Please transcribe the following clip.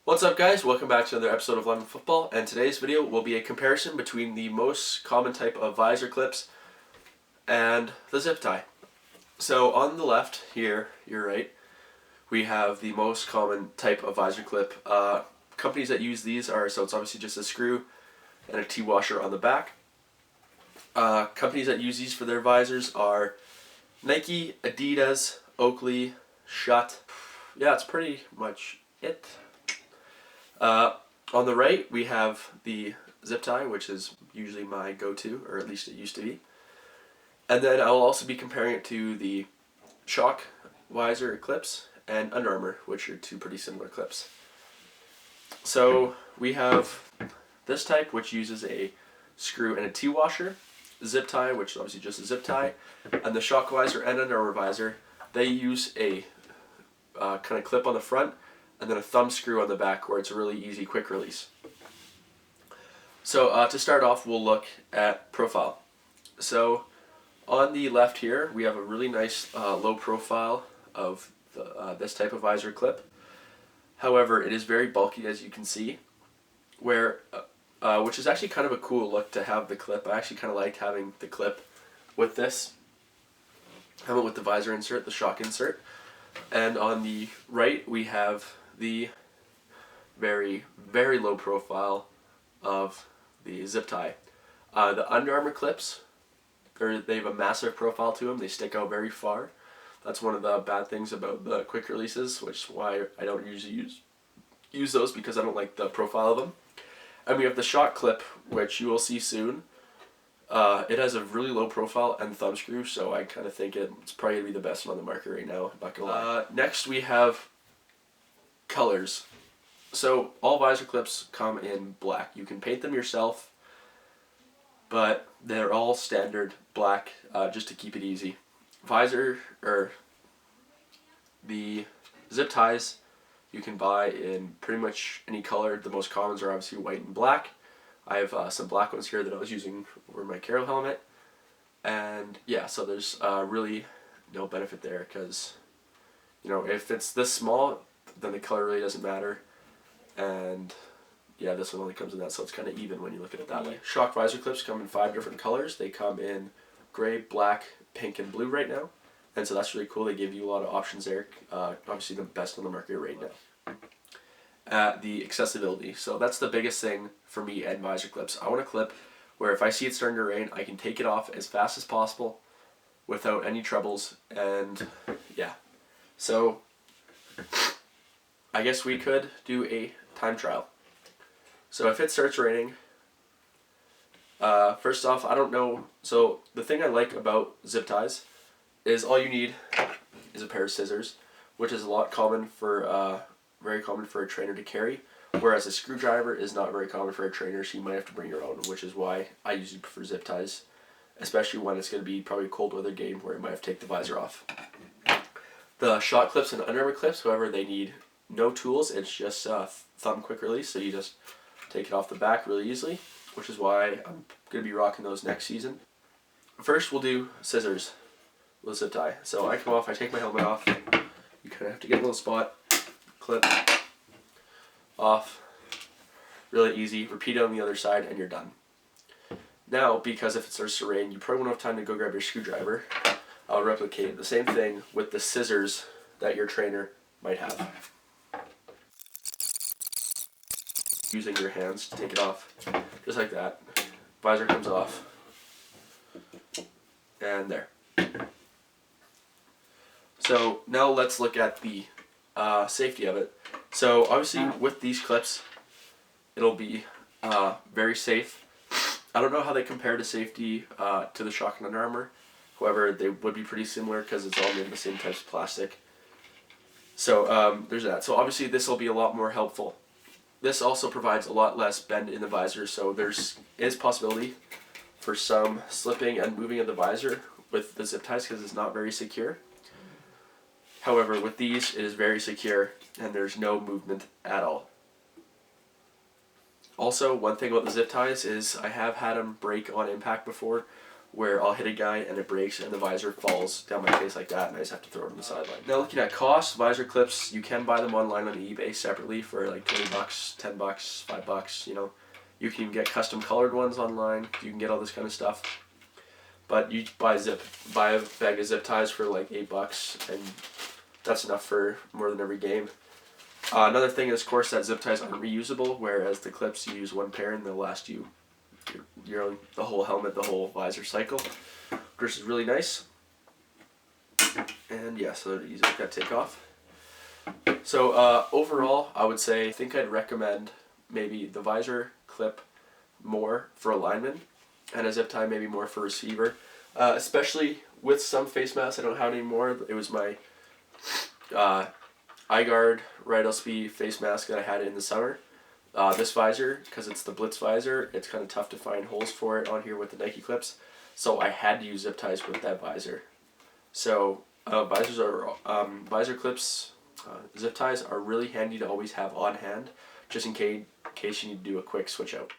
What's up, guys? Welcome back to another episode of London Football, and today's video will be a comparison between the most common type of visor clips and the zip tie. So on the left here, your right, we have the most common type of visor clip. Companies that use these are, so it's obviously just a screw and a T-washer on the back. Companies that use these for their visors are Nike, Adidas, Oakley, Schutt. Yeah, it's pretty much it. On the right, we have the zip tie, which is usually my go-to, or at least it used to be. And then I will also be comparing it to the Shock visor clips and Under Armour, which are two pretty similar clips. So we have this type, which uses a screw and a T-washer, zip tie, which is obviously just a zip tie, and the Shock visor and Under Armour visor, they use a kind of clip on the front and then a thumb screw on the back where it's a really easy, quick release. So to start off, we'll look at profile. So on the left here, we have a really nice low profile of this type of visor clip. However, it is very bulky, as you can see, which is actually kind of a cool look to have the clip. I actually kind of liked having the clip with this. I went with the visor insert, the Shock insert. And on the right, we have the very, very low profile of the zip tie. The Under Armour clips, they have a massive profile to them. They stick out very far. That's one of the bad things about the quick releases, which is why I don't usually use those, because I don't like the profile of them. And we have the Shock clip, which you will see soon. It has a really low profile and thumb screw, so I kind of think it's probably going to be the best one on the market right now. I'm not gonna lie. Next we have colors. So all visor clips come in black. You can paint them yourself, but they're all standard black, just to keep it easy. The zip ties you can buy in pretty much any color. The most commons are obviously white and black. I have some black ones here that I was using over my Carol helmet. And yeah, so there's really no benefit there, because if it's this small, then the color really doesn't matter. And yeah, this one only comes in that, so it's kind of even when you look at it that way. Shock visor clips come in 5 different colors. They come in gray, black, pink, and blue right now. And so that's really cool. They give you a lot of options there. Obviously the best on the market right now. The accessibility. So that's the biggest thing for me and visor clips. I want a clip where if I see it starting to rain, I can take it off as fast as possible without any troubles. And yeah, so I guess we could do a time trial. So if it starts raining, first off, I don't know. So the thing I like about zip ties is all you need is a pair of scissors, which is a lot common for very common for a trainer to carry, whereas a screwdriver is not very common for a trainer, so you might have to bring your own, which is why I usually prefer zip ties, especially when it's going to be probably a cold weather game where you might have to take the visor off. The Shock clips and Under Armour clips, however, they need no tools. It's just thumb quick release, so you just take it off the back really easily, which is why I'm going to be rocking those next season. First, we'll do scissors with zip tie. So I come off, I take my helmet off. You kind of have to get a little spot. Clip off, really easy. Repeat it on the other side and you're done. Now, because if it starts to rain, you probably won't have time to go grab your screwdriver. I'll replicate the same thing with the scissors that your trainer might have. Using your hands to take it off, just like that. Visor comes off, and there. So now let's look at the safety of it. So obviously with these clips, it'll be very safe. I don't know how they compare to safety to the Shock and Under Armour. However, they would be pretty similar because it's all made of the same types of plastic. So there's that. So obviously this will be a lot more helpful. This also provides a lot less bend in the visor, so there's possibility for some slipping and moving of the visor with the zip ties because it's not very secure. However, with these, it is very secure and there's no movement at all. Also, one thing about the zip ties is I have had them break on impact before, where I'll hit a guy and it breaks and the visor falls down my face like that and I just have to throw it on the sideline. Now looking at cost, visor clips, you can buy them online on eBay separately for like $20, $10, $5, you know. You can get custom colored ones online, you can get all this kind of stuff. But you buy a bag of zip ties for like $8 and that's enough for more than every game. Another thing is, of course, that zip ties aren't reusable, whereas the clips, you use one pair and they'll last you the whole helmet, the whole visor cycle, which is really nice. And yeah, so they're easy to take off. So overall, I would say I think I'd recommend maybe the visor clip more for a lineman, and a zip tie maybe more for a receiver. Especially with some face masks I don't have anymore. It was my iGuard Ride LSP face mask that I had in the summer. This visor, because it's the Blitz visor, it's kind of tough to find holes for it on here with the Nike clips. So I had to use zip ties with that visor. So visor clips, zip ties are really handy to always have on hand, just in case you need to do a quick switch out.